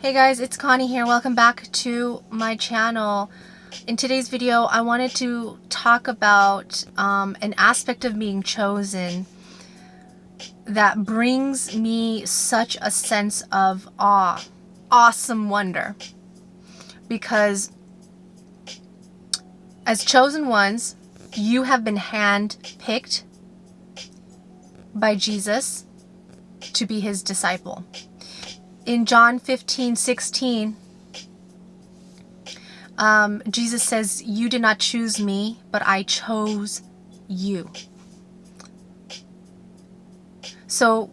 Hey guys, it's Connie here. Welcome back to my channel. In today's video, I wanted to talk about an aspect of being chosen that brings me such a sense of awe, awesome wonder. Because as chosen ones, you have been handpicked by Jesus to be his disciple. In John 15:16, Jesus says, "You did not choose me, but I chose you." So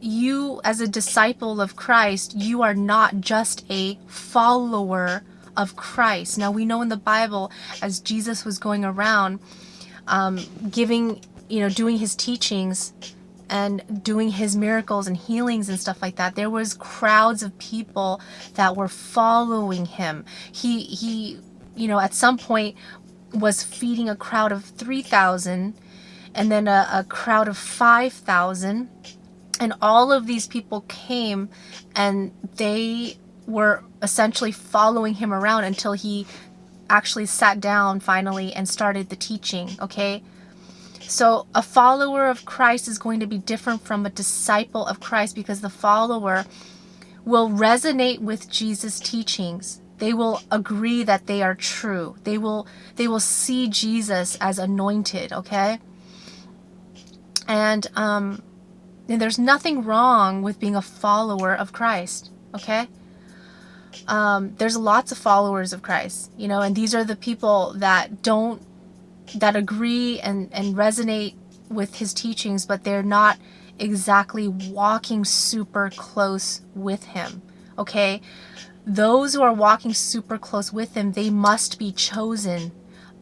you, as a disciple of Christ, you are not just a follower of Christ. Now we know in the Bible, as Jesus was going around doing his teachings and doing his miracles and healings and stuff like that, there was crowds of people that were following him. He at some point was feeding a crowd of 3,000 and then a crowd of 5,000, and all of these people came and they were essentially following him around until he actually sat down finally and started the teaching. Okay, so a follower of Christ is going to be different from a disciple of Christ, because the follower will resonate with Jesus' teachings. They will agree that they are true. They will see Jesus as anointed, okay? And there's nothing wrong with being a follower of Christ, okay? There's lots of followers of Christ, and these are the people that agree and resonate with his teachings, but they're not exactly walking super close with him. Okay, those who are walking super close with him, they must be chosen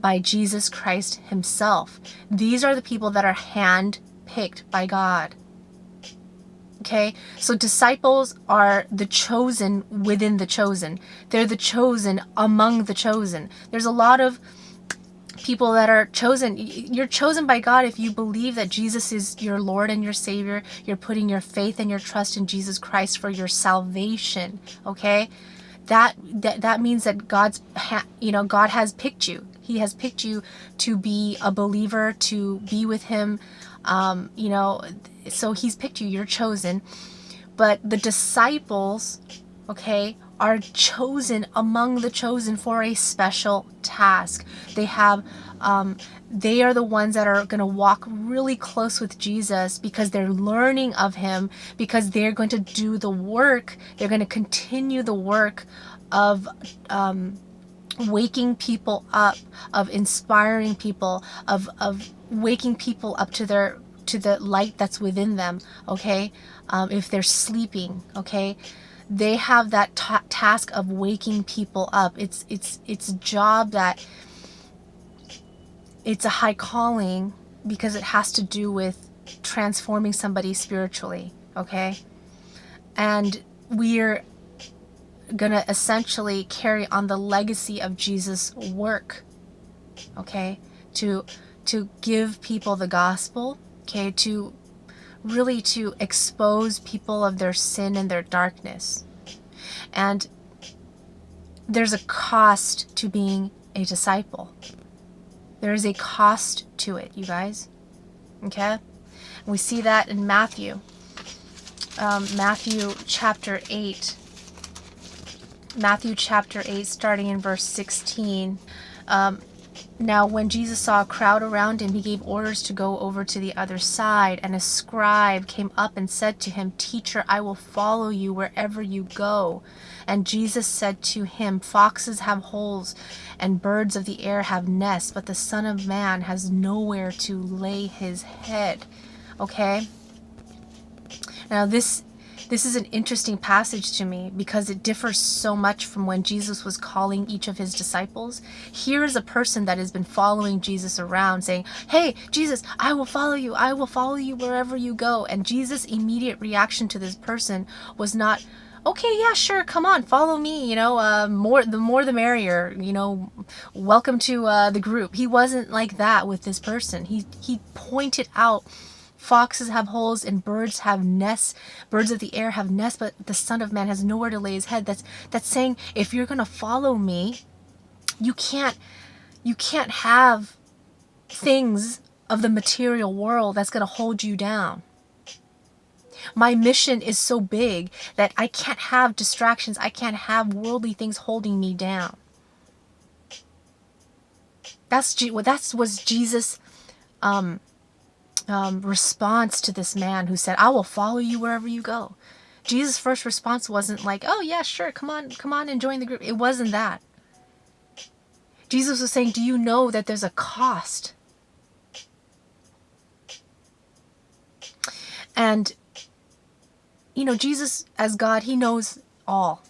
by Jesus Christ himself. These are the people that are hand-picked by God. Okay, so disciples are the chosen within the chosen. They're the chosen among the chosen. There's a lot of people that are chosen. You're chosen by God if you believe that Jesus is your Lord and your Savior. You're putting your faith and your trust in Jesus Christ for your salvation. Okay, that means that God has picked you. He has picked you to be a believer, to be with him. So he's picked you. You're chosen. But the disciples, okay, are chosen among the chosen for a special task. They are the ones that are going to walk really close with Jesus, because they're learning of him, because they're going to do the work. They're going to continue the work of waking people up, of inspiring people, of waking people up to the light that's within them. Okay, if they're sleeping, okay, they have that task of waking people up. It's a job that, it's a high calling, because it has to do with transforming somebody spiritually. Okay, and we're gonna essentially carry on the legacy of Jesus' work. Okay, to give people the gospel. Okay, to expose people of their sin and their darkness. And there's a cost to being a disciple. There is a cost to it, you guys. Okay? And we see that in Matthew. Matthew chapter 8. Matthew chapter 8, starting in verse 16. Now, when Jesus saw a crowd around him, he gave orders to go over to the other side. And a scribe came up and said to him, "Teacher, I will follow you wherever you go." And Jesus said to him, "Foxes have holes, and birds of the air have nests, but the Son of Man has nowhere to lay his head." Okay? Now, this is an interesting passage to me, because it differs so much from when Jesus was calling each of his disciples. Here is a person that has been following Jesus around saying, "Hey, Jesus, I will follow you. I will follow you wherever you go." And Jesus' immediate reaction to this person was not, "Okay, yeah, sure, come on, follow me, the more the merrier, welcome to the group." He wasn't like that with this person. He pointed out Foxes have holes and birds have nests. Birds of the air have nests, but the Son of Man has nowhere to lay his head. That's saying, if you're going to follow me, you can't have things of the material world that's going to hold you down. My mission is so big that I can't have distractions. I can't have worldly things holding me down. That was Jesus' response to this man who said, I will follow you wherever you go. Jesus' first response wasn't like, oh yeah, sure, come on and join the group. It wasn't that. Jesus was saying, do you know that there's a cost? And, Jesus as God, he knows all.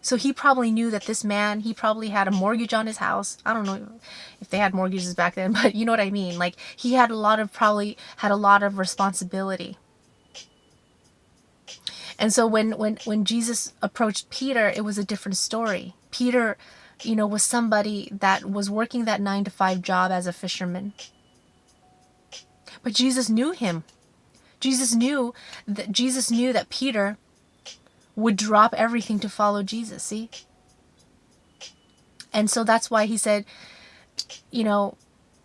So he probably knew that this man, he probably had a mortgage on his house. I don't know if they had mortgages back then, but you know what I mean? Like, he had probably had a lot of responsibility. And so when Jesus approached Peter, it was a different story. Peter, was somebody that was working that 9-to-5 job as a fisherman. But Jesus knew him. Jesus knew that Peter would drop everything to follow Jesus, see? And so that's why he said,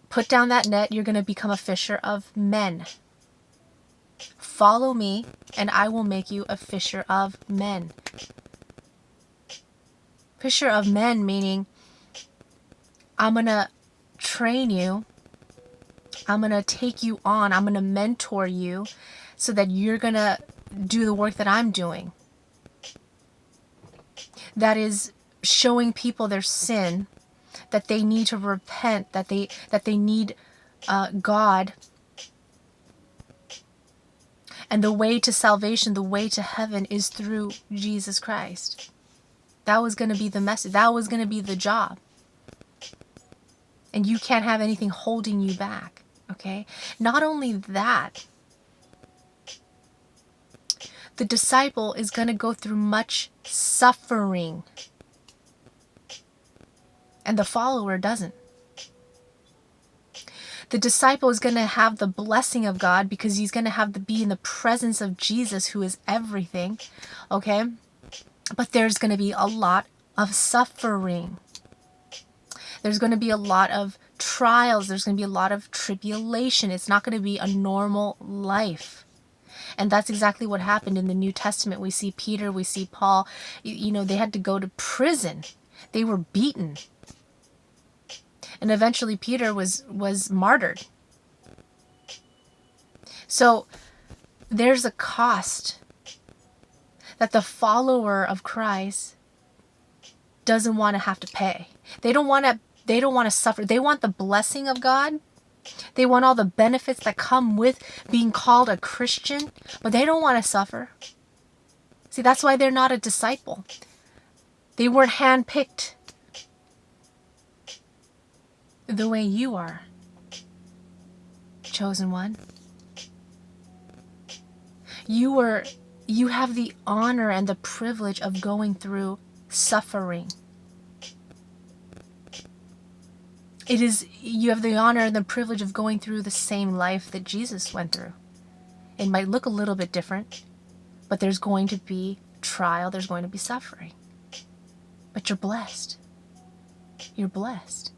put down that net, you're going to become a fisher of men. Follow me, and I will make you a fisher of men. Fisher of men meaning, I'm going to train you, I'm going to take you on, I'm going to mentor you so that you're going to do the work that I'm doing. That is showing people their sin, that they need to repent, that they need God. And the way to salvation, the way to heaven is through Jesus Christ. That was going to be the message. That was going to be the job. And you can't have anything holding you back. Okay? Not only that, the disciple is going to go through much suffering. And the follower doesn't. The disciple is going to have the blessing of God because he's going to be in the presence of Jesus, who is everything. Okay? But there's going to be a lot of suffering. There's going to be a lot of trials. There's going to be a lot of tribulation. It's not going to be a normal life. And that's exactly what happened in the New Testament. We see Peter, we see Paul. They had to go to prison. They were beaten. And eventually Peter was martyred. So there's a cost that the follower of Christ doesn't want to have to pay. They don't want to suffer. They want the blessing of God. They want all the benefits that come with being called a Christian, but they don't want to suffer. See, that's why they're not a disciple. They weren't handpicked the way you are, chosen one. You have the honor and the privilege of going through suffering. You have the honor and the privilege of going through the same life that Jesus went through. It might look a little bit different, but there's going to be trial, there's going to be suffering. But you're blessed. You're blessed.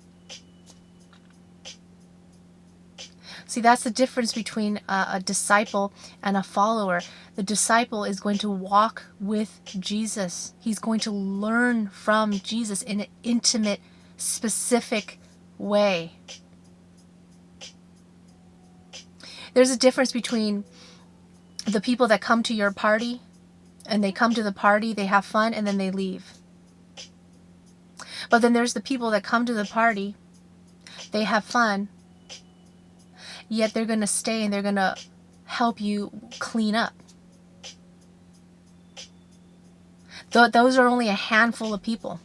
See, that's the difference between a disciple and a follower. The disciple is going to walk with Jesus. He's going to learn from Jesus in an intimate, specific way. There's a difference between the people that come to your party, and they come to the party, they have fun, and then they leave. But then there's the people that come to the party, they have fun, yet they're going to stay and they're going to help you clean up. Those are only a handful of people.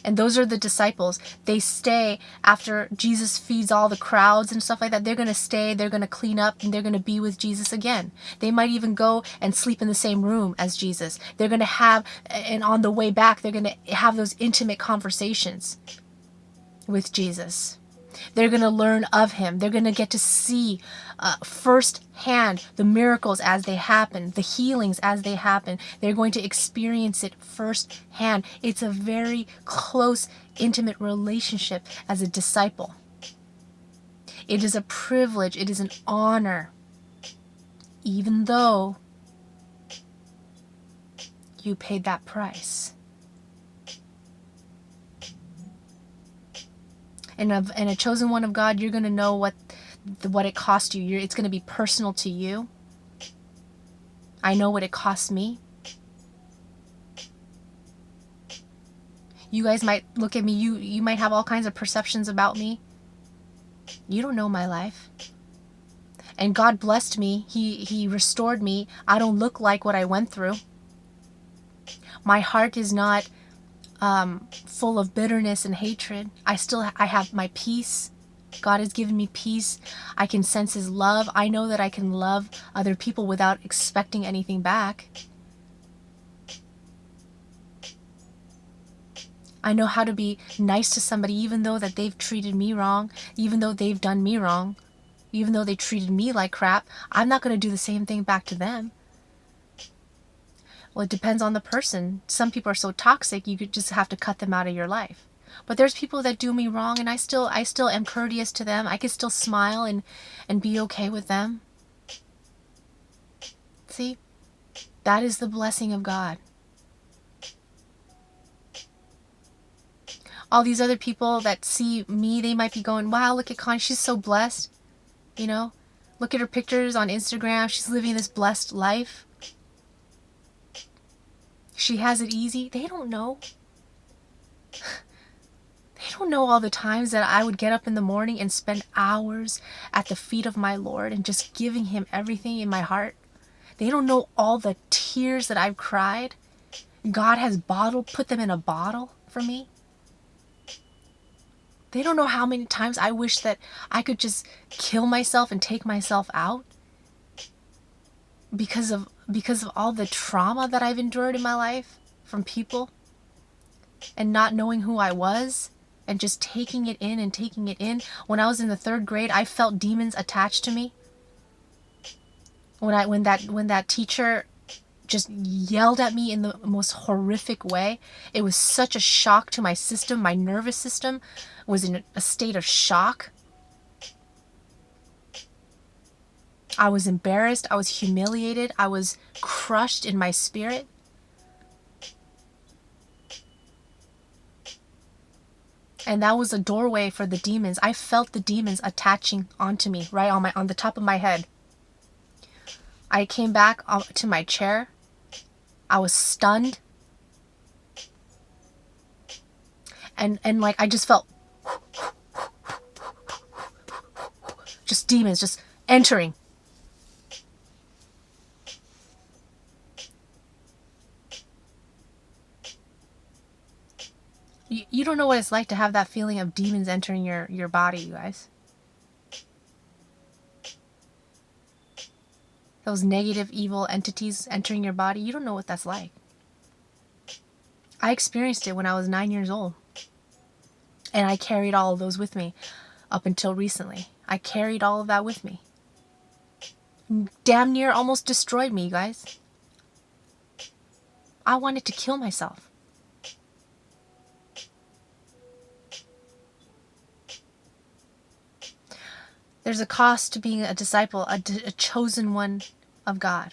And those are the disciples. They stay after Jesus feeds all the crowds and stuff like that. They're going to stay, they're going to clean up, and they're going to be with Jesus again. They might even go and sleep in the same room as Jesus. They're going to have, and on the way back, they're going to have those intimate conversations with Jesus. They're going to learn of him. They're going to get to see firsthand the miracles as they happen, the healings as they happen. They're going to experience it firsthand. It's a very close, intimate relationship as a disciple. It is a privilege. It is an honor. Even though you paid that price. And a chosen one of God, you're going to know what it cost you. It's going to be personal to you. I know what it cost me. You guys might look at me, you might have all kinds of perceptions about me. You don't know my life. And God blessed me. He restored me. I don't look like what I went through. My heart is not full of bitterness and hatred. I have my peace. God has given me peace. I can sense his love. I know that I can love other people without expecting anything back. I know how to be nice to somebody even though that they've treated me wrong, even though they've done me wrong, even though they treated me like crap. I'm not going to do the same thing back to them. Well, it depends on the person. Some people are so toxic, you could just have to cut them out of your life. But there's people that do me wrong, and I still am courteous to them. I can still smile and be okay with them. See? That is the blessing of God. All these other people that see me, they might be going, wow, look at Connie, she's so blessed. You know? Look at her pictures on Instagram. She's living this blessed life. She has it easy. They don't know. They don't know all the times that I would get up in the morning and spend hours at the feet of my Lord and just giving him everything in my heart. They don't know all the tears that I've cried. God has put them in a bottle for me. They don't know how many times I wish that I could just kill myself and take myself out because of all the trauma that I've endured in my life from people and not knowing who I was and just taking it in and taking it in. When I was in the 3rd grade, I felt demons attached to me. When that teacher just yelled at me in the most horrific way, it was such a shock to my system. My nervous system was in a state of shock. I was embarrassed. I was humiliated. I was crushed in my spirit. And that was a doorway for the demons. I felt the demons attaching onto me, right on the top of my head. I came back to my chair. I was stunned. And like I just felt just demons just entering. You don't know what it's like to have that feeling of demons entering your body, you guys. Those negative, evil entities entering your body, you don't know what that's like. I experienced it when I was 9 years old. And I carried all of those with me up until recently. I carried all of that with me. Damn near almost destroyed me, you guys. I wanted to kill myself. There's a cost to being a disciple, a chosen one of God.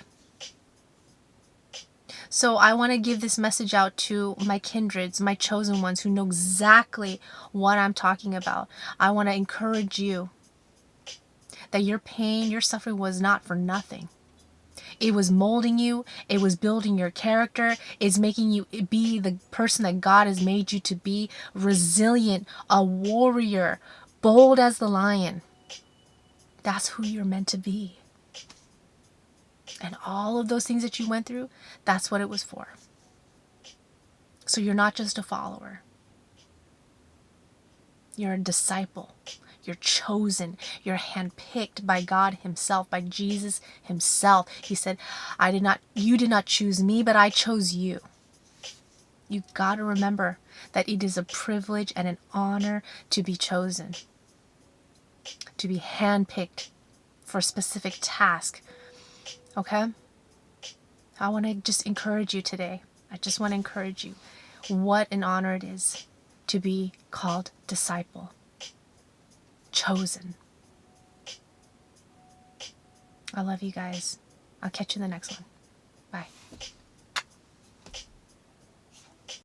So I want to give this message out to my kindreds, my chosen ones who know exactly what I'm talking about. I want to encourage you that your pain, your suffering was not for nothing. It was molding you. It was building your character. It's making you be the person that God has made you to be. Resilient, a warrior, bold as the lion. That's who you're meant to be. And all of those things that you went through, that's what it was for. So you're not just a follower. You're a disciple. You're chosen. You're handpicked by God himself, by Jesus himself. He said, you did not choose me, but I chose you. You got to remember that it is a privilege and an honor to be chosen. to be handpicked for a specific task. Okay? I want to just encourage you today. I just want to encourage you. What an honor it is to be called disciple, chosen. I love you guys. I'll catch you in the next one. Bye.